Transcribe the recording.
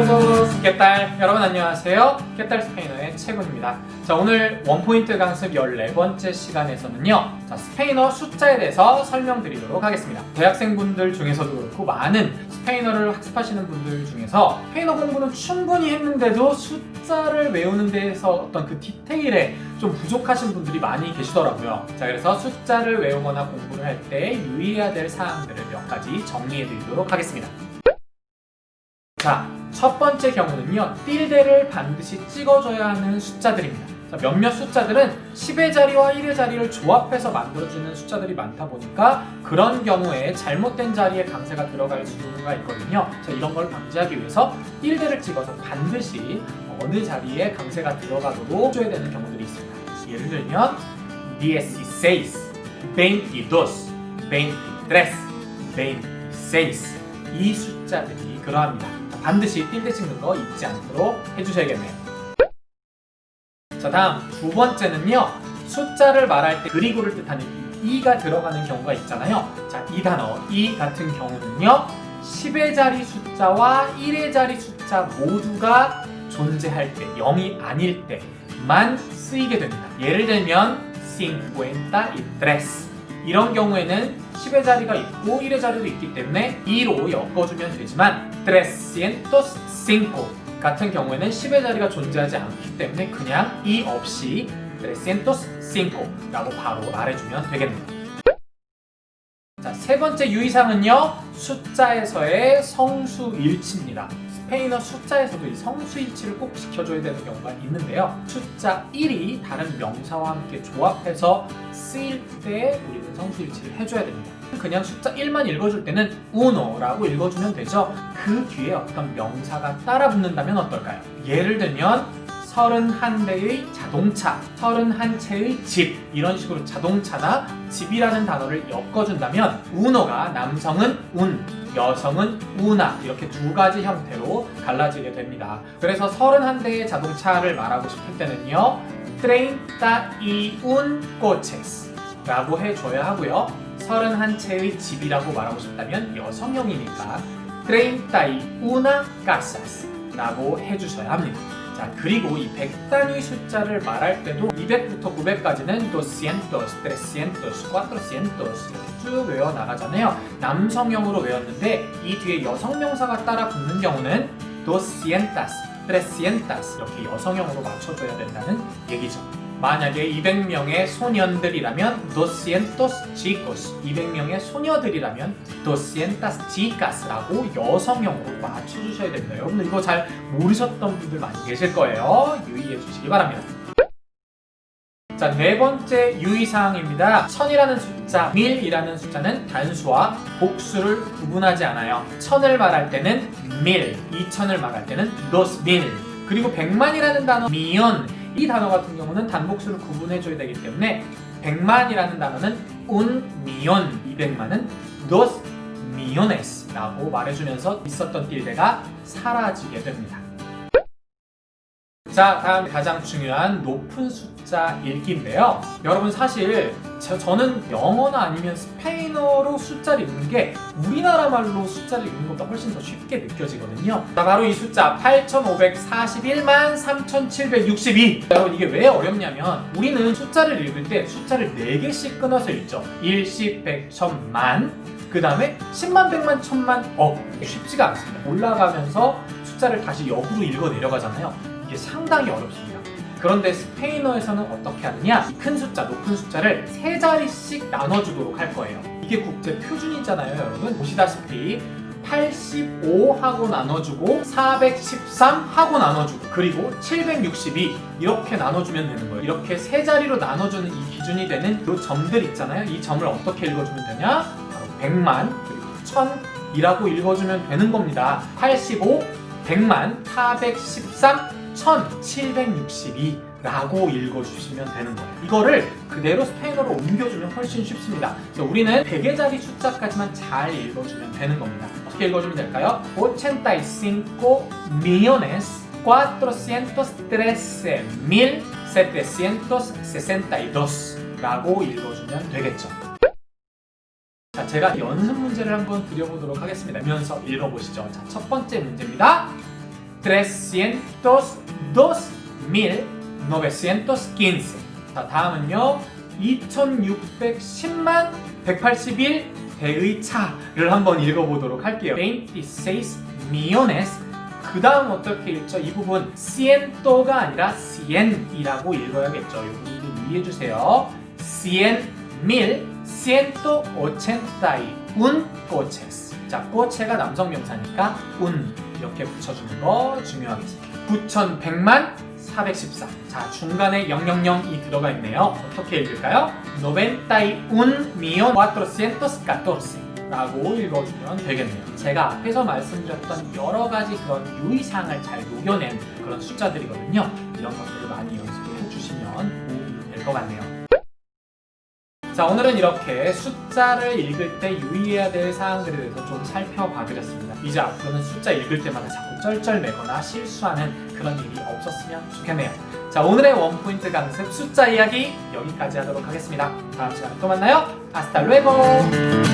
todos! 깹달 여러분 안녕하세요. 깹달 스페인어의 채군입니다. 자, 오늘 원포인트 강습 14번째 시간에서는요, 자, 스페인어 숫자에 대해서 설명드리도록 하겠습니다. 대학생분들 중에서도 그렇고 많은 스페인어를 학습하시는 분들 중에서 스페인어 공부는 충분히 했는데도 숫자를 외우는 데에서 어떤 그 디테일에 좀 부족하신 분들이 많이 계시더라고요. 자, 그래서 숫자를 외우거나 공부를 할 때 유의해야 될 사항들을 몇 가지 정리해 드리도록 하겠습니다. 자, 첫 번째 경우는요, 틸데를 반드시 찍어줘야 하는 숫자들입니다. 자, 몇몇 숫자들은 10의 자리와 1의 자리를 조합해서 만들어주는 숫자들이 많다 보니까 그런 경우에 잘못된 자리에 강세가 들어갈 수가 있거든요. 자, 이런 걸 방지하기 위해서 틸데를 찍어서 반드시 어느 자리에 강세가 들어가도록 해줘야 되는 경우들이 있습니다. 예를 들면 16, 22, 23, 26 이 숫자들이 그러합니다. 반드시 틸데 찍는 거 잊지 않도록 해주셔야겠네요. 자, 다음 두 번째는요, 숫자를 말할 때 그리고를 뜻하는 이가 들어가는 경우가 있잖아요. 자, 이 단어 이 같은 경우는요, 10의 자리 숫자와 1의 자리 숫자 모두가 존재할 때, 0이 아닐 때만 쓰이게 됩니다. 예를 들면 53 이런 경우에는 10의 자리가 있고 1의 자리도 있기 때문에 2로 엮어주면 되지만 305 같은 경우에는 10의 자리가 존재하지 않기 때문에 그냥 이 없이 305라고 바로 말해주면 되겠네요. 자, 세 번째 유의사항은요, 숫자에서의 성수일치입니다. 스페인어 숫자에서도 이 성수일치를 꼭 지켜줘야 되는 경우가 있는데요, 숫자 1이 다른 명사와 함께 조합해서 쓰일 때 우리는 성수일치를 해줘야 됩니다. 그냥 숫자 1만 읽어줄 때는 uno라고 읽어주면 되죠. 그 뒤에 어떤 명사가 따라 붙는다면 어떨까요? 예를 들면 31대의 자동차, 31채의 집, 이런 식으로 자동차나 집이라는 단어를 엮어준다면 uno가 남성은 un, 여성은 una 이렇게 두 가지 형태로 갈라지게 됩니다. 그래서 31대의 자동차를 말하고 싶을 때는요, 31 coches 라고 해줘야 하고요, 31채의 집이라고 말하고 싶다면 여성형이니까 31 casas 라고 해주셔야 합니다. 자, 그리고 이 100단위 숫자를 말할 때도 200부터 900까지는 200, 300, 400 이렇게 쭉 외워나가잖아요. 남성형으로 외웠는데 이 뒤에 여성명사가 따라 붙는 경우는 200, 300 이렇게 여성형으로 맞춰줘야 된다는 얘기죠. 만약에 200명의 소년들이라면 200 chicos, 200명의 소녀들이라면 200 chicas라고 여성형으로 맞춰주셔야 됩니다. 여러분들 이거 잘 모르셨던 분들 많이 계실 거예요. 유의해 주시기 바랍니다. 자, 네 번째 유의사항입니다. 1000이라는 숫자, 1000이라는 숫자는 단수와 복수를 구분하지 않아요. 1000을 말할 때는 1000, 2000을 말할 때는 2000, 그리고 100만이라는 단어 millón, 이 단어 같은 경우는 단복수를 구분해줘야 되기 때문에 100만이라는 단어는 un millón, 200만은 dos millones 라고 말해주면서 있었던 틸데가 사라지게 됩니다. 자, 다음 가장 중요한 높은 숫자 읽기인데요. 여러분 사실 저는 영어나 아니면 스페인어로 숫자를 읽는 게 우리나라 말로 숫자를 읽는 것보다 훨씬 더 쉽게 느껴지거든요. 자, 바로 이 숫자 8541만 3762. 여러분 이게 왜 어렵냐면 우리는 숫자를 읽을 때 숫자를 4개씩 끊어서 읽죠. 1, 10, 100, 1000만, 그 다음에 10만, 100만, 1000만, 쉽지가 않습니다. 올라가면서 숫자를 다시 역으로 읽어 내려가잖아요. 이게 상당히 어렵습니다. 그런데 스페인어에서는 어떻게 하느냐, 큰 숫자, 높은 숫자를 3자리씩 나눠주도록 할 거예요. 이게 국제 표준이잖아요. 여러분 보시다시피 85하고 나눠주고 413하고 나눠주고 그리고 762 이렇게 나눠주면 되는 거예요. 이렇게 3자리로 나눠주는 이 기준이 되는 이 점들 있잖아요. 이 점을 어떻게 읽어주면 되냐, 바로 100만 그리고 1000이라고 읽어주면 되는 겁니다. 85, 100만, 413, 1762라고 읽어주시면 되는 거예요. 이거를 그대로 스페인어로 옮겨주면 훨씬 쉽습니다. 그래서 우리는 100의 자리 숫자까지만 잘 읽어주면 되는 겁니다. 어떻게 읽어주면 될까요? 85 millones 413,762라고 읽어주면 되겠죠. 자, 제가 연습 문제를 한번 드려보도록 하겠습니다. 보면서 읽어보시죠. 자, 첫 번째 문제입니다. 302.915. 자, 다음은요. 2610만 181 대의 차를 한번 읽어보도록 할게요. 26 millones. 그 다음 어떻게 읽죠? 이 부분 ciento가 아니라 cien이라고 읽어야겠죠. 이 부분 이해해주세요. cien mil 181 coches. 자, coche가 남성 명사니까 이렇게 붙여주는 거 중요하겠습니다. 9100만 414. 자, 중간에 000이 들어가 있네요. 어떻게 읽을까요? 91,414 라고 읽어주면 되겠네요. 제가 앞에서 말씀드렸던 여러 가지 그런 유의사항을 잘 녹여낸 그런 숫자들이거든요. 이런 것들을 많이 연습해 주시면 도움이 될 것 같네요. 자, 오늘은 이렇게 숫자를 읽을 때 유의해야 될 사항들에 대해서 좀 살펴봐 드렸습니다. 이제 앞으로는 숫자 읽을 때마다 자꾸 쩔쩔매거나 실수하는 그런 일이 없었으면 좋겠네요. 자, 오늘의 원포인트 강습 숫자 이야기 여기까지 하도록 하겠습니다. 다음 시간에 또 만나요. 아스타 루에고.